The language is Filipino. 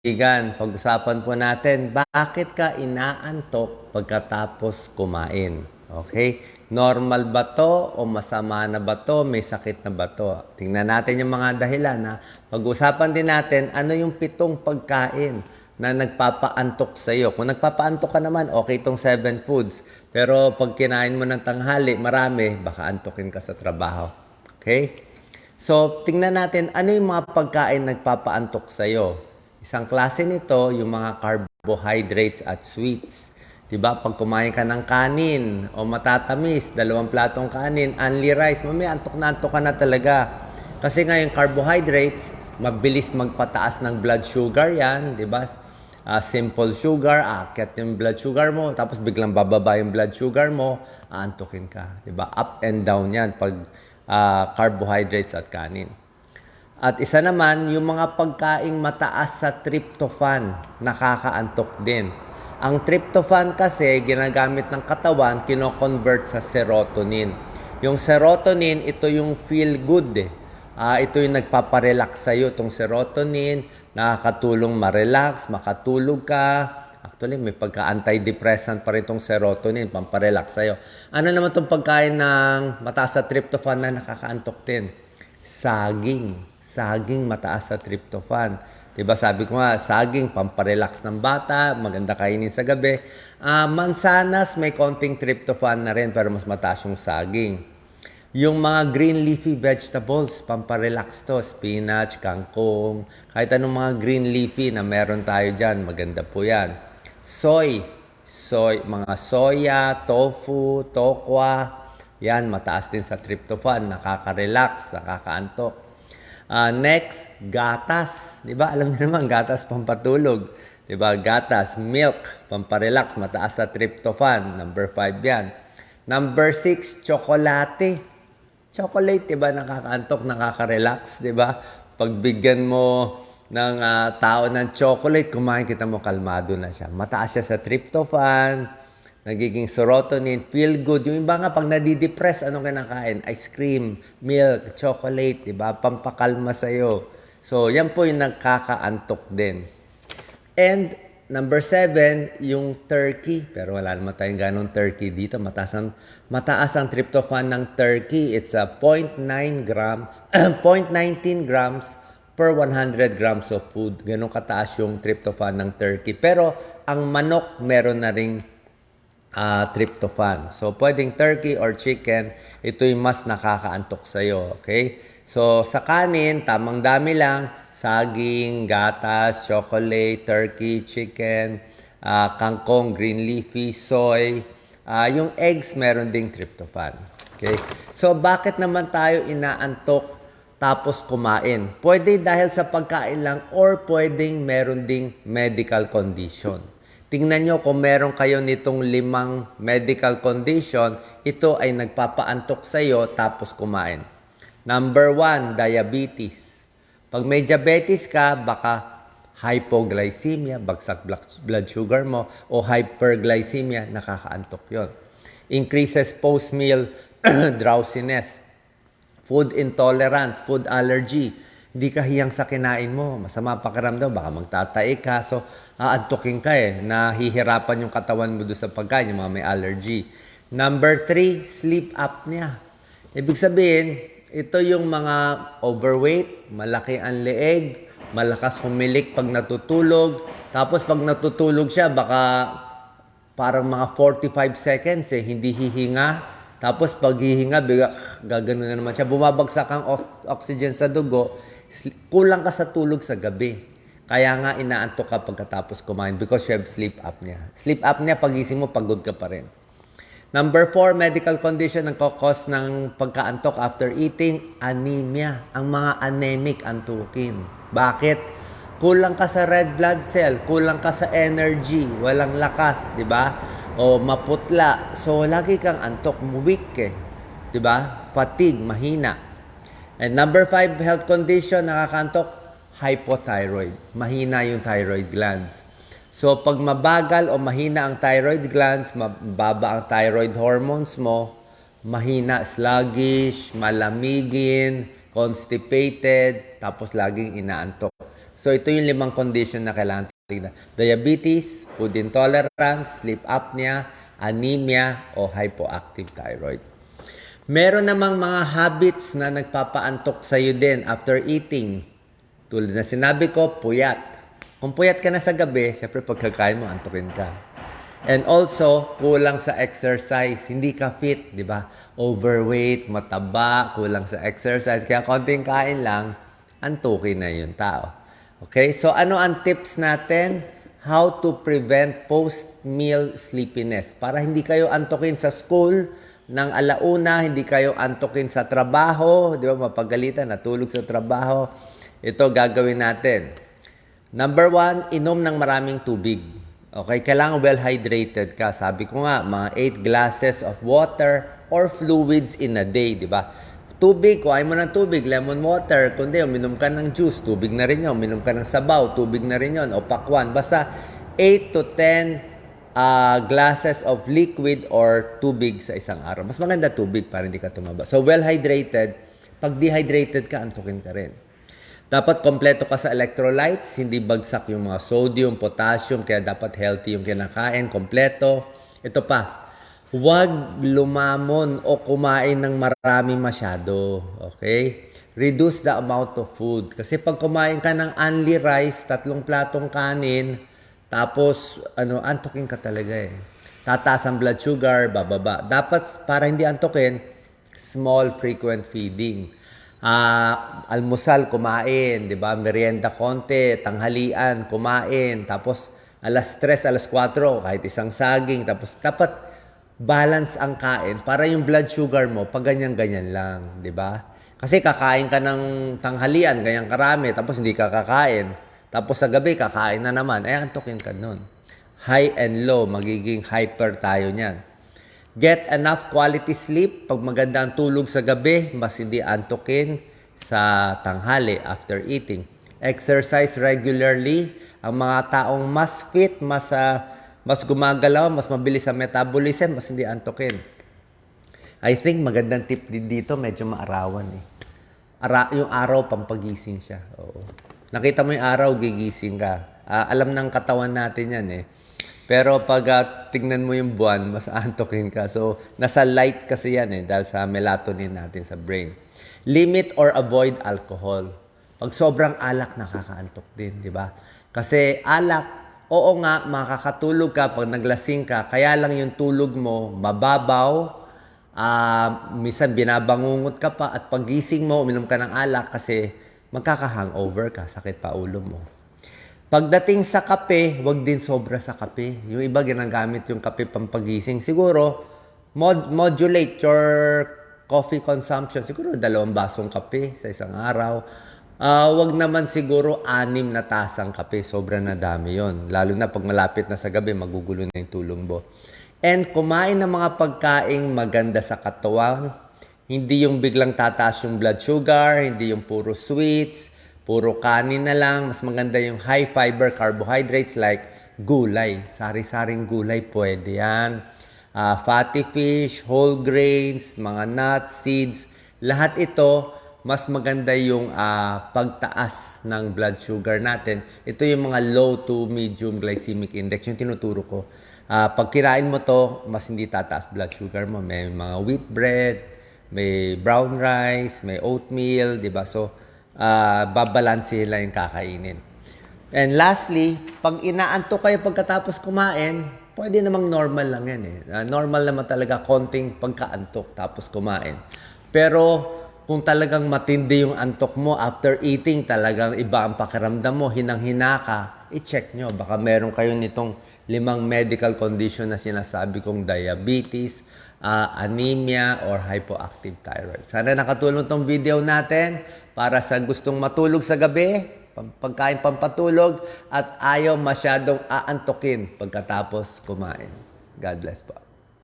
Kaibigan, pag-usapan po natin, bakit ka inaantok pagkatapos kumain? Okay? Normal ba to o masama na ba to? May sakit na ba to? Tingnan natin yung mga dahilan. Ha? Pag-usapan din natin, ano yung 7 pagkain na nagpapaantok sa iyo? Kung nagpapaantok ka naman, okay itong 7 foods. Pero pag kinain mo ng tanghali, marami, baka antokin ka sa trabaho. Okay? So, tingnan natin, ano yung mga pagkain nagpapaantok sa iyo? Isang klase nito, yung mga carbohydrates at sweets. Diba? Pag kumain ka ng kanin o matatamis, 2 platong kanin, only rice, mamaya antok ka na talaga. Kasi nga yung carbohydrates, mabilis magpataas ng blood sugar yan, diba? Simple sugar, aakyat yung blood sugar mo, tapos biglang bababa yung blood sugar mo, aantukin ka. Diba? Up and down yan pag carbohydrates at kanin. At isa naman, yung mga pagkaing mataas sa tryptophan, nakakaantok din. Ang tryptophan kasi, ginagamit ng katawan, kino-convert sa serotonin. Yung serotonin, ito yung feel good eh. Ito yung nagpaparelax sa'yo, itong serotonin, nakakatulong ma-relax, makatulog ka. Actually, may pagka-antidepressant pa rin itong serotonin, pamparelax sa'yo. Ano naman itong pagkain ng mataas sa tryptophan na nakakaantok din? Saging. Saging mataas sa tryptophan. Diba sabi ko nga, saging pamparelax ng bata, maganda kainin sa gabi. Mansanas may konting tryptophan na rin pero mas mataas yung saging. Yung mga green leafy vegetables, pamparelax to, spinach, kangkong, kahit anong mga green leafy na meron tayo dyan, maganda po yan. Soy, mga soya, tofu, tokwa, yan mataas din sa tryptophan, nakaka-relax, nakakaantok. Next, gatas. Diba? Alam niyo naman, gatas pampatulog. Diba? Gatas, milk, pamparelax, mataas sa tryptophan. Number 5 yan. Number 6, tsokolate. Chocolate, diba? Nakakaantok, nakaka-relax. Diba? Pagbigyan mo ng tao ng chocolate, kumain kita mo, kalmado na siya. Mataas siya sa tryptophan, nagiging serotonin, feel good. Yung iba nga, pag nadidepress, anong kinakain? Ice cream, milk, chocolate, diba? Pampakalma sa'yo. So, yan po yung nagkakaantok din. And, number 7, yung turkey. Pero wala naman tayong ganong turkey dito. Mataas ang tryptophan ng turkey. It's a 0.19 grams per 100 grams of food. Ganun kataas yung tryptophan ng turkey. Pero, ang manok, meron na ring tryptophan. So, pwedeng turkey or chicken, ito yung mas nakakaantok sa'yo. Okay? So, sa kanin, tamang dami lang, saging, gatas, chocolate, turkey, chicken, kangkong, green leafy, soy. Yung eggs, meron ding tryptophan. Okay? So, bakit naman tayo inaantok tapos kumain? Pwede dahil sa pagkain lang or pwedeng meron ding medical condition. Tingnan nyo kung meron kayo nitong 5 medical condition, ito ay nagpapaantok sa iyo tapos kumain. Number 1, diabetes. Pag may diabetes ka, baka hypoglycemia, bagsak blood sugar mo, o hyperglycemia, nakakaantok yon. Increases post-meal drowsiness, food intolerance, food allergy. Hindi ka hiyang sa kinain mo, masama pakiramdam, baka magtatae ka, so aantukin ka nahihirapan yung katawan mo doon sa pagkain, yung mga may allergy. Number 3, sleep apnea. Ibig sabihin, ito yung mga overweight, malaki ang leeg, malakas humilik pag natutulog, tapos pag natutulog siya, baka parang mga 45 seconds hindi hihinga. Tapos pag hihinga, gagano na naman siya. Bumabagsak ang oxygen sa dugo, kulang ka sa tulog sa gabi. Kaya nga inaantok ka pagkatapos kumain because you have sleep apnea. Sleep apnea, pagising mo, pagod ka pa rin. Number 4, medical condition ang cause ng pagkaantok after eating, anemia. Ang mga anemic antukin. Bakit? Kulang ka sa red blood cell, kulang ka sa energy, walang lakas, di ba? O maputla. So, lagi kang antok, weak di ba? Fatigue, mahina. And number 5, health condition, nakakaantok, hypothyroid. Mahina yung thyroid glands. So, pag mabagal o mahina ang thyroid glands, mababa ang thyroid hormones mo, mahina, sluggish, malamigin, constipated, tapos laging inaantok. So, ito yung 5 condition na kailangan tignan. Diabetes, food intolerance, sleep apnea, anemia, o hypoactive thyroid. Meron namang mga habits na nagpapaantok sa'yo din after eating. Tulad na sinabi ko, puyat. Kung puyat ka na sa gabi, syempre pagkakain mo, antukin ka. And also, kulang sa exercise. Hindi ka fit, di ba? Overweight, mataba, kulang sa exercise. Kaya konting kain lang, antukin na yung tao. Okay, so ano ang tips natin? How to prevent post-meal sleepiness. Para hindi kayo antukin sa school ng alauna, hindi kayo antukin sa trabaho, di ba, mapagalitan, natulog sa trabaho. Ito gagawin natin. Number 1, inom ng maraming tubig. Okay, kailangan well-hydrated ka. Sabi ko nga, mga 8 glasses of water or fluids in a day, di ba? Tubig, kuhain mo ng tubig, lemon water. Kundi, uminom ka ng juice, tubig na rin yun. Uminom ka ng sabaw, tubig na rin yun. O pakwan. Basta 8 to 10 glasses of liquid or tubig sa isang araw. Mas maganda tubig para hindi ka tumaba. So, well-hydrated. Pag dehydrated ka, antukin ka rin. Dapat kompleto ka sa electrolytes, hindi bagsak yung mga sodium, potassium, kaya dapat healthy yung kinakain, kompleto. Ito pa, huwag lumamon o kumain ng marami masyado. Okay? Reduce the amount of food. Kasi pag kumain ka ng only rice, 3 platong kanin, tapos, antukin ka talaga eh. Tataas ang blood sugar, bababa. Dapat, para hindi antukin, small, frequent feeding. Almusal, kumain, di ba? Merienda konti, tanghalian, kumain. Tapos, alas 3, alas 4, kahit isang saging. Tapos, dapat balance ang kain para yung blood sugar mo, pag ganyan-ganyan lang, di ba? Kasi kakain ka ng tanghalian, ganyan karami, tapos hindi ka kakain. Tapos sa gabi, kakain na naman. Antukin ka nun. High and low, magiging hyper tayo niyan. Get enough quality sleep. Pag maganda ang tulog sa gabi, mas hindi antukin sa tanghali after eating. Exercise regularly. Ang mga taong mas fit, mas gumagalaw, mas mabilis ang metabolism, mas hindi antukin. I think magandang tip din dito, medyo maarawan eh. Yung araw, pampagising siya. Oo. Nakita mo yung araw, gigising ka. Alam ng katawan natin yan eh. Pero pag tignan mo yung buwan, mas antukin ka. So, nasa light kasi yan eh, dahil sa melatonin natin sa brain. Limit or avoid alcohol. Pag sobrang alak, nakakaantok din, di ba? Kasi alak, oo nga, makakatulog ka pag naglasing ka, kaya lang yung tulog mo mababaw, minsan binabangungot ka pa, at pagising mo, uminom ka ng alak kasi magkaka-hangover ka, sakit pa ulo mo. Pagdating sa kape, wag din sobra sa kape. Yung iba ginagamit yung kape pampagising. Siguro, modulate your coffee consumption. Siguro 2 basong kape sa isang araw. Wag naman siguro 6 na tasang kape. Sobra na dami yon. Lalo na pag malapit na sa gabi, magugulo na yung tulog mo. And kumain ng mga pagkaing maganda sa katawan. Hindi yung biglang tataas yung blood sugar, hindi yung puro sweets, puro kanin na lang. Mas maganda yung high fiber carbohydrates like gulay. Sari-saring gulay, pwede yan. Fatty fish, whole grains, mga nuts, seeds. Lahat ito, mas maganda yung pagtaas ng blood sugar natin. Ito yung mga low to medium glycemic index, yung tinuturo ko. Pag kirain mo to, mas hindi tataas blood sugar mo. May mga wheat bread, may brown rice, may oatmeal, di ba? So, babalanse lang yung kakainin. And lastly, pag inaantok kayo pagkatapos kumain, pwede namang normal lang yan eh. Normal naman talaga konting pagkaantok tapos kumain. Pero kung talagang matindi yung antok mo after eating, talagang iba ang pakiramdam mo, hinang-hina ka, i-check nyo. Baka meron kayo nitong 5 medical condition na sinasabi kong diabetes, anemia, or hypoactive thyroid. Sana nakatulong tong video natin para sa gustong matulog sa gabi, pagkain pampatulog, at ayaw masyadong aantokin pagkatapos kumain. God bless po.